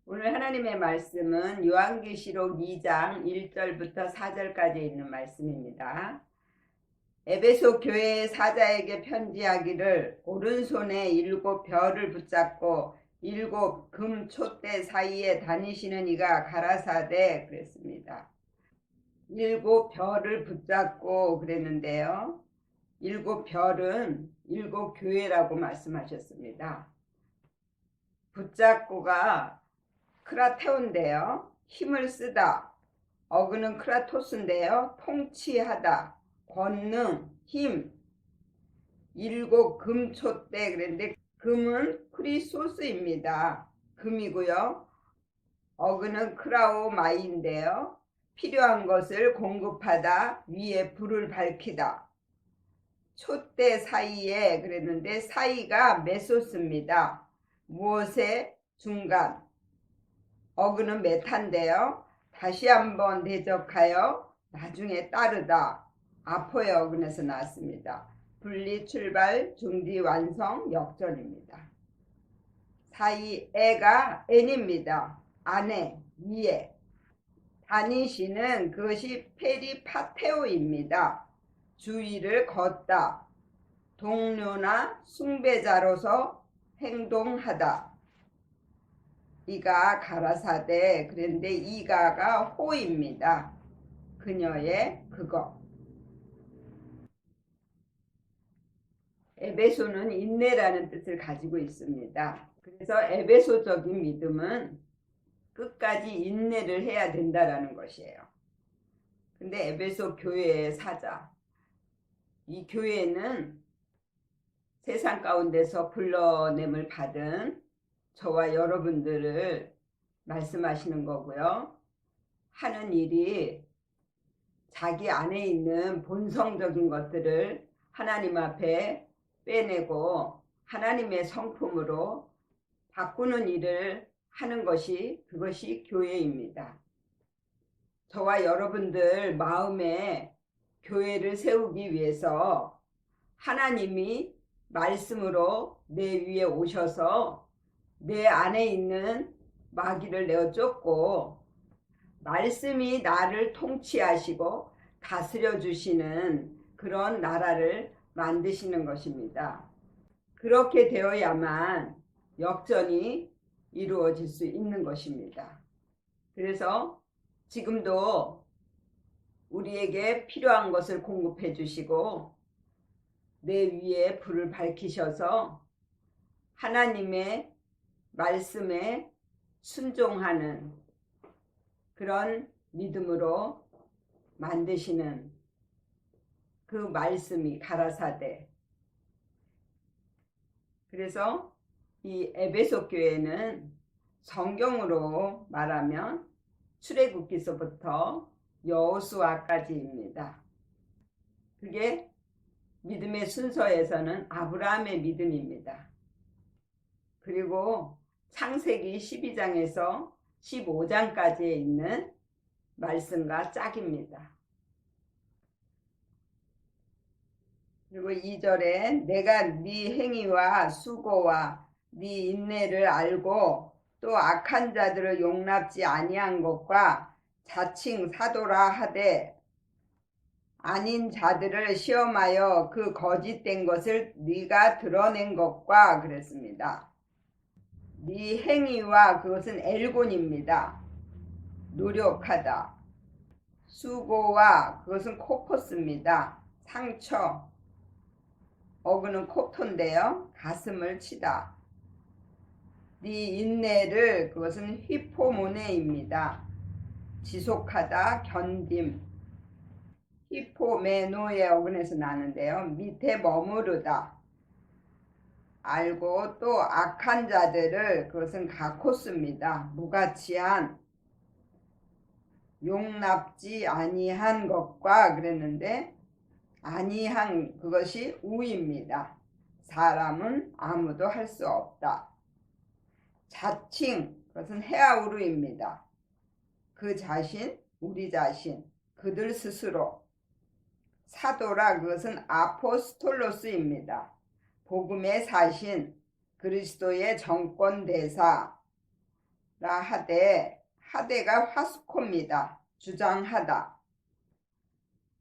오늘 하나님의 말씀은 요한계시록 2장 1절부터 4절까지 있는 말씀입니다. 에베소 교회의 사자에게 편지하기를 오른손에 7별을 붙잡고 7금 촛대 사이에 다니시는 이가 가라사대 그랬습니다. 7별을 붙잡고 그랬는데요. 7별은 7교회라고 말씀하셨습니다. 붙잡고가 크라테오인데요. 힘을 쓰다. 어그는 크라토스인데요. 통치하다. 권능, 힘. 7금초대 그랬는데 금은 크리소스입니다. 금이고요. 어그는 크라오마이인데요. 필요한 것을 공급하다. 위에 불을 밝히다. 촛대 사이에 그랬는데 사이가 메소스입니다. 무엇의 중간. 어그는 메타인데요. 다시 한번 대적하여 나중에 따르다. 아포의 어근에서 나왔습니다. 분리, 출발, 중지, 완성, 역전입니다. 사이 에가 n입니다. 안에, 위에. 다니시는 그것이 페리파테오입니다. 주위를 걷다. 동료나 숭배자로서 행동하다. 이가 가라사대 그런데 이가가 호입니다. 그녀의 그거. 에베소는 인내라는 뜻을 가지고 있습니다. 그래서 에베소적인 믿음은 끝까지 인내를 해야 된다라는 것이에요. 근데 에베소 교회의 사자, 이 교회는 세상 가운데서 불러냄을 받은 저와 여러분들을 말씀하시는 거고요. 하는 일이 자기 안에 있는 본성적인 것들을 하나님 앞에 빼내고 하나님의 성품으로 바꾸는 일을 하는 것이 그것이 교회입니다. 저와 여러분들 마음에 교회를 세우기 위해서 하나님이 말씀으로 내 위에 오셔서 내 안에 있는 마귀를 내어 쫓고 말씀이 나를 통치하시고 다스려 주시는 그런 나라를 만드시는 것입니다. 그렇게 되어야만 역전이 이루어질 수 있는 것입니다. 그래서 지금도 우리에게 필요한 것을 공급해 주시고 내 위에 불을 밝히셔서 하나님의 말씀에 순종하는 그런 믿음으로 만드시는 그 말씀이 가라사대. 그래서 이 에베소 교회는 성경으로 말하면 출애굽기서부터 여호수아까지입니다. 그게 믿음의 순서에서는 아브라함의 믿음입니다. 그리고 창세기 12장에서 15장까지에 있는 말씀과 짝입니다. 그리고 2절에 내가 네 행위와 수고와 네 인내를 알고 또 악한 자들을 용납지 아니한 것과 자칭 사도라 하되 아닌 자들을 시험하여 그 거짓된 것을 네가 드러낸 것과 그랬습니다. 네 행위와 그것은 엘곤입니다. 노력하다. 수고와 그것은 코포스입니다. 상처. 어그는 코토인데요. 가슴을 치다. 네 인내를 그것은 히포모네입니다. 지속하다. 견딤. 히포메노의 어근에서 나는데요. 밑에 머무르다. 알고 또 악한 자들을 그것은 가코스입니다. 무가치한 용납지 아니한 것과 그랬는데 아니한 그것이 우입니다. 사람은 아무도 할 수 없다. 자칭 그것은 헤아우르입니다. 그 자신, 우리 자신, 그들 스스로. 사도라 그것은 아포스톨로스입니다. 복음의 사신, 그리스도의 정권대사. 하되 하되가 화수코입니다. 주장하다.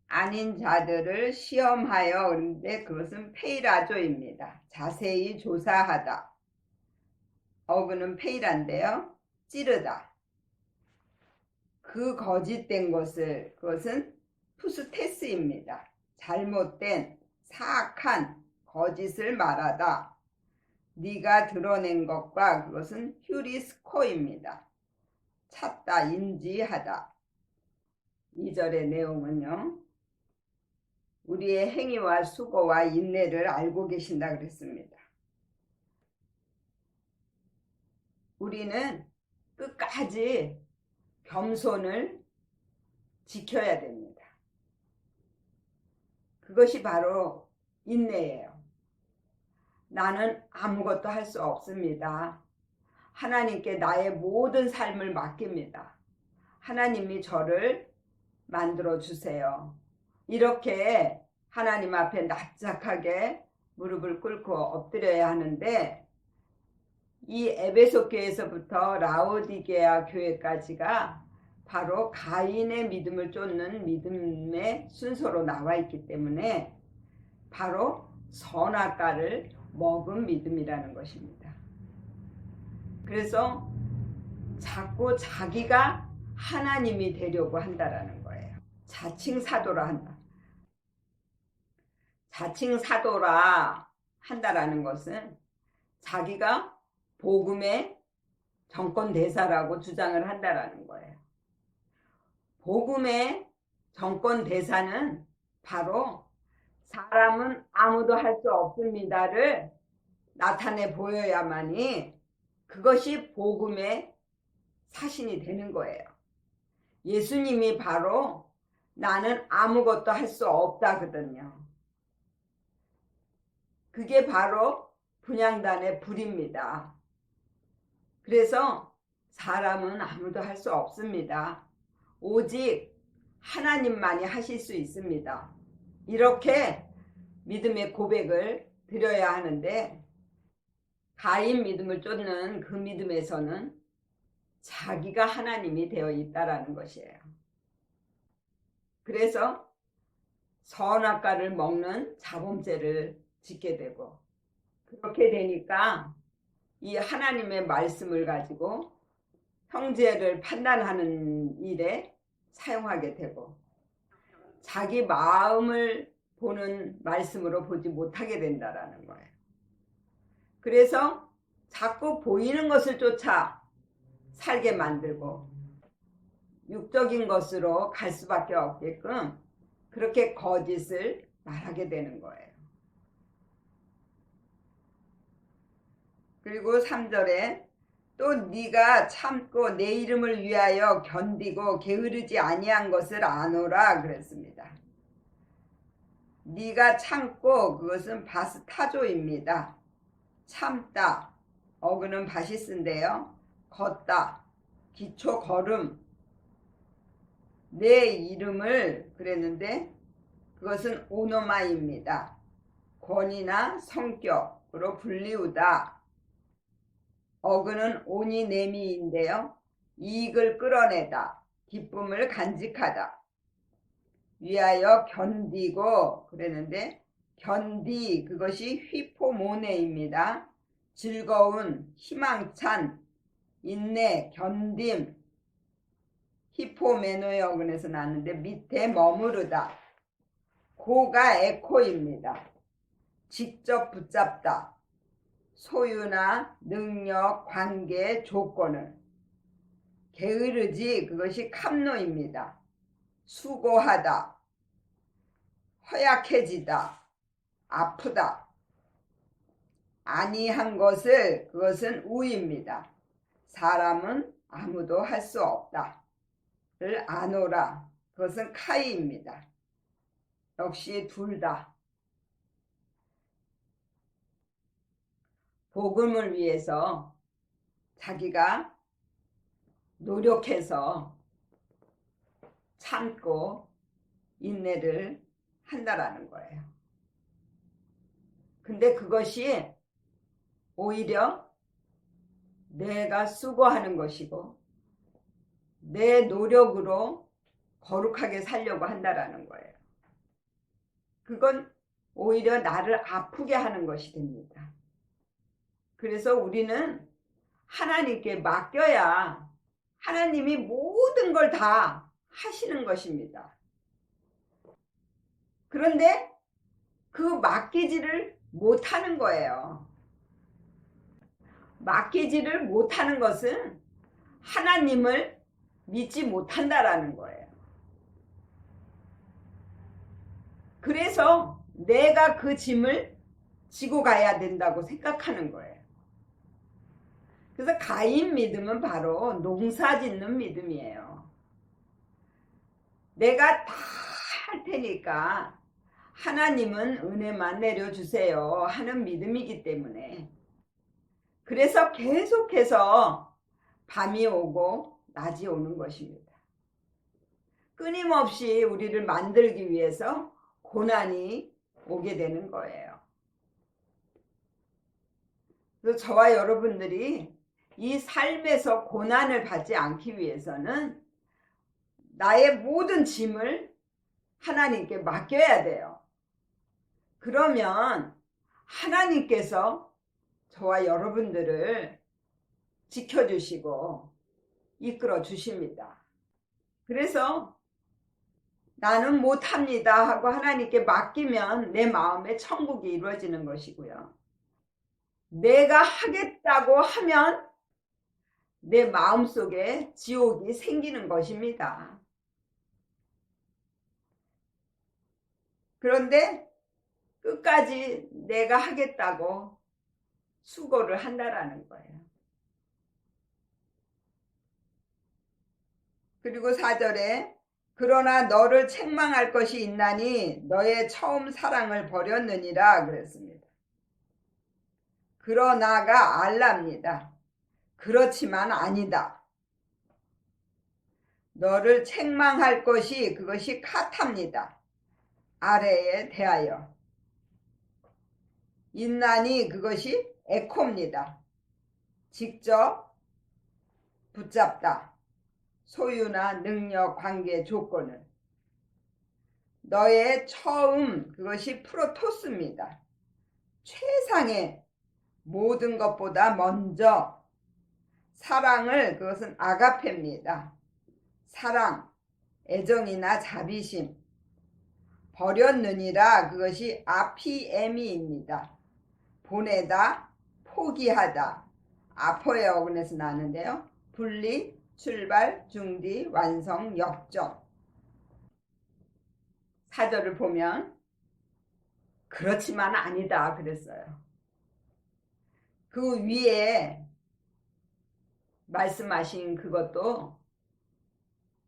아닌 자들을 시험하여 그런데 그것은 페이라조입니다. 자세히 조사하다. 어그는 페이라인데요. 찌르다. 그 거짓된 것을 그것은 푸스테스입니다. 잘못된 사악한 거짓을 말하다. 네가 드러낸 것과 그것은 휴리스코입니다. 찾다, 인지하다. 2절의 내용은요. 우리의 행위와 수고와 인내를 알고 계신다 그랬습니다. 우리는 끝까지 겸손을 지켜야 됩니다. 그것이 바로 인내예요. 나는 아무것도 할 수 없습니다. 하나님께 나의 모든 삶을 맡깁니다. 하나님이 저를 만들어 주세요. 이렇게 하나님 앞에 납작하게 무릎을 꿇고 엎드려야 하는데 이 에베소 교회에서부터 라오디게아 교회까지가 바로 가인의 믿음을 쫓는 믿음의 순서로 나와 있기 때문에 바로 선악과를 먹은 믿음이라는 것입니다. 그래서 자꾸 자기가 하나님이 되려고 한다라는 거예요. 자칭사도라 한다. 자칭사도라 한다라는 것은 자기가 복음의 정권대사라고 주장을 한다라는 거예요. 복음의 정권대사는 바로 사람은 아무도 할 수 없습니다를 나타내 보여야만이 그것이 복음의 사신이 되는 거예요. 예수님이 바로 나는 아무것도 할 수 없다거든요. 그게 바로 분향단의 불입니다. 그래서 사람은 아무도 할 수 없습니다. 오직 하나님만이 하실 수 있습니다. 이렇게 믿음의 고백을 드려야 하는데 가인 믿음을 쫓는 그 믿음에서는 자기가 하나님이 되어 있다라는 것이에요. 그래서 선악과를 먹는 자범죄를 짓게 되고 그렇게 되니까 이 하나님의 말씀을 가지고 형제를 판단하는 일에 사용하게 되고 자기 마음을 보는 말씀으로 보지 못하게 된다라는 거예요. 그래서 자꾸 보이는 것을 쫓아 살게 만들고 육적인 것으로 갈 수밖에 없게끔 그렇게 거짓을 말하게 되는 거예요. 그리고 3절에 또 네가 참고 내 이름을 위하여 견디고 게으르지 아니한 것을 아노라 그랬습니다. 네가 참고 그것은 바스타조입니다. 참다 어그는 바시스인데요. 걷다 기초 걸음 내 이름을 그랬는데 그것은 오노마입니다. 권위나 성격으로 불리우다. 어그는 오니네미인데요. 이익을 끌어내다. 기쁨을 간직하다. 위하여 견디고 그랬는데 견디 그것이 휘포모네입니다. 즐거운 희망찬 인내 견딤 히포메노의 어근에서 나왔는데 밑에 머무르다. 고가 에코입니다. 직접 붙잡다. 소유나 능력, 관계, 조건을. 게으르지 그것이 캄노입니다. 수고하다. 허약해지다. 아프다. 아니한 것을 그것은 우입니다. 사람은 아무도 할 수 없다. 를 아노라. 그것은 카이입니다. 역시 둘 다. 복음을 위해서 자기가 노력해서 참고 인내를 한다라는 거예요. 근데 그것이 오히려 내가 수고하는 것이고 내 노력으로 거룩하게 살려고 한다라는 거예요. 그건 오히려 나를 아프게 하는 것이 됩니다. 그래서 우리는 하나님께 맡겨야 하나님이 모든 걸 다 하시는 것입니다. 그런데 그 맡기지를 못하는 거예요. 맡기지를 못하는 것은 하나님을 믿지 못한다라는 거예요. 그래서 내가 그 짐을 지고 가야 된다고 생각하는 거예요. 그래서 가인 믿음은 바로 농사 짓는 믿음이에요. 내가 다 할 테니까 하나님은 은혜만 내려주세요 하는 믿음이기 때문에, 그래서 계속해서 밤이 오고 낮이 오는 것입니다. 끊임없이 우리를 만들기 위해서 고난이 오게 되는 거예요. 그래서 저와 여러분들이 이 삶에서 고난을 받지 않기 위해서는 나의 모든 짐을 하나님께 맡겨야 돼요. 그러면 하나님께서 저와 여러분들을 지켜주시고 이끌어 주십니다. 그래서 나는 못합니다 하고 하나님께 맡기면 내 마음에 천국이 이루어지는 것이고요. 내가 하겠다고 하면 내 마음속에 지옥이 생기는 것입니다. 그런데 끝까지 내가 하겠다고 수고를 한다라는 거예요. 그리고 4절에 그러나 너를 책망할 것이 있나니 너의 처음 사랑을 버렸느니라 그랬습니다. 그러나가 알랍니다. 그렇지만 아니다. 너를 책망할 것이 그것이 카타입니다. 아래에 대하여. 있나니 그것이 에코입니다. 직접 붙잡다. 소유나 능력, 관계, 조건을. 너의 처음 그것이 프로토스입니다. 최상의 모든 것보다 먼저 사랑을, 그것은 아가페입니다. 사랑, 애정이나 자비심. 버렸느니라 그것이 아피에미입니다. 보내다, 포기하다. 아포의 어근에서 나는데요. 분리, 출발, 중디, 완성, 역전. 4절을 보면 그렇지만 아니다 그랬어요. 그 위에 말씀하신 그것도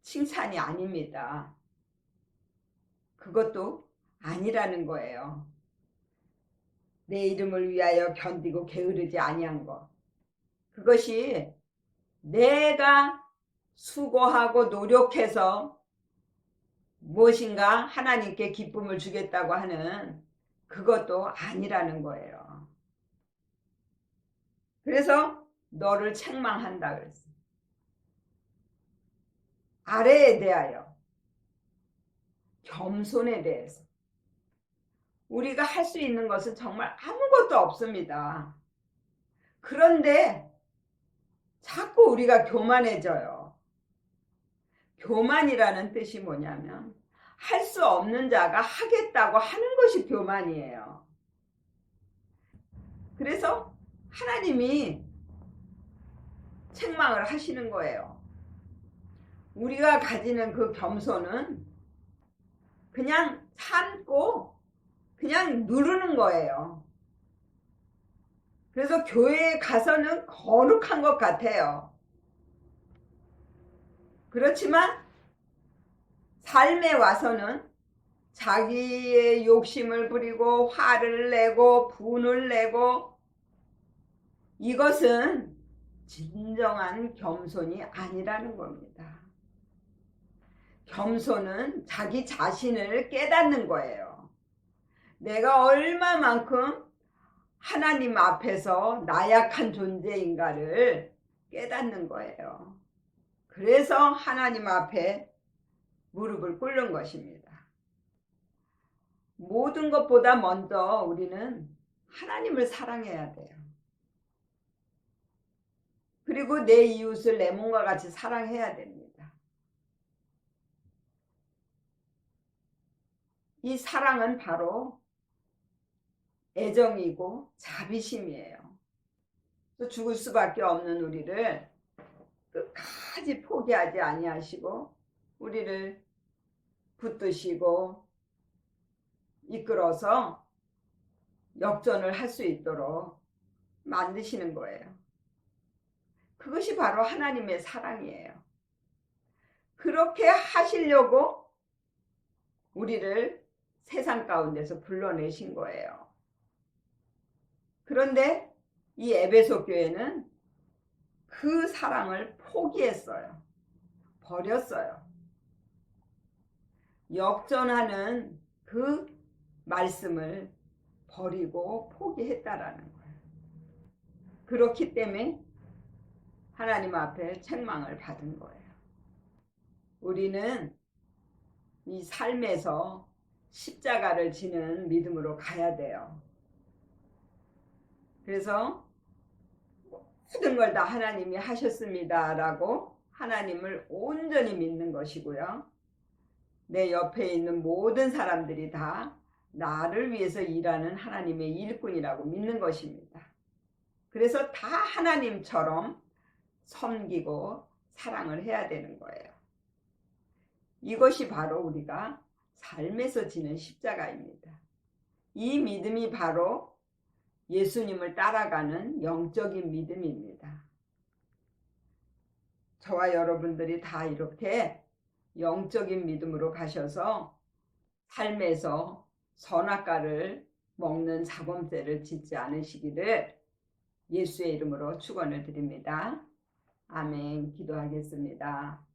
칭찬이 아닙니다. 그것도 아니라는 거예요. 내 이름을 위하여 견디고 게으르지 아니한 것. 그것이 내가 수고하고 노력해서 무엇인가 하나님께 기쁨을 주겠다고 하는 그것도 아니라는 거예요. 그래서 너를 책망한다 그랬어요. 아래에 대하여, 겸손에 대해서. 우리가 할 수 있는 것은 정말 아무것도 없습니다. 그런데 자꾸 우리가 교만해져요. 교만이라는 뜻이 뭐냐면 할 수 없는 자가 하겠다고 하는 것이 교만이에요. 그래서 하나님이 책망을 하시는 거예요. 우리가 가지는 그 겸손은 그냥 참고 그냥 누르는 거예요. 그래서 교회에 가서는 거룩한 것 같아요. 그렇지만 삶에 와서는 자기의 욕심을 부리고 화를 내고 분을 내고, 이것은 진정한 겸손이 아니라는 겁니다. 겸손은 자기 자신을 깨닫는 거예요. 내가 얼마만큼 하나님 앞에서 나약한 존재인가를 깨닫는 거예요. 그래서 하나님 앞에 무릎을 꿇는 것입니다. 모든 것보다 먼저 우리는 하나님을 사랑해야 돼요. 그리고 내 이웃을 내 몸과 같이 사랑해야 됩니다. 이 사랑은 바로 애정이고 자비심이에요. 또 죽을 수밖에 없는 우리를 끝까지 포기하지 아니하시고 우리를 붙드시고 이끌어서 역전을 할 수 있도록 만드시는 거예요. 그것이 바로 하나님의 사랑이에요. 그렇게 하시려고 우리를 세상 가운데서 불러내신 거예요. 그런데 이 에베소 교회는 그 사랑을 포기했어요. 버렸어요. 역전하는 그 말씀을 버리고 포기했다라는 거예요. 그렇기 때문에 하나님 앞에 책망을 받은 거예요. 우리는 이 삶에서 십자가를 지는 믿음으로 가야 돼요. 그래서 모든 걸 다 하나님이 하셨습니다라고 하나님을 온전히 믿는 것이고요. 내 옆에 있는 모든 사람들이 다 나를 위해서 일하는 하나님의 일꾼이라고 믿는 것입니다. 그래서 다 하나님처럼 섬기고 사랑을 해야 되는 거예요. 이것이 바로 우리가 삶에서 지는 십자가입니다. 이 믿음이 바로 예수님을 따라가는 영적인 믿음입니다. 저와 여러분들이 다 이렇게 영적인 믿음으로 가셔서 삶에서 선악과를 먹는 자범죄를 짓지 않으시기를 예수의 이름으로 축원을 드립니다. 아멘. 기도하겠습니다.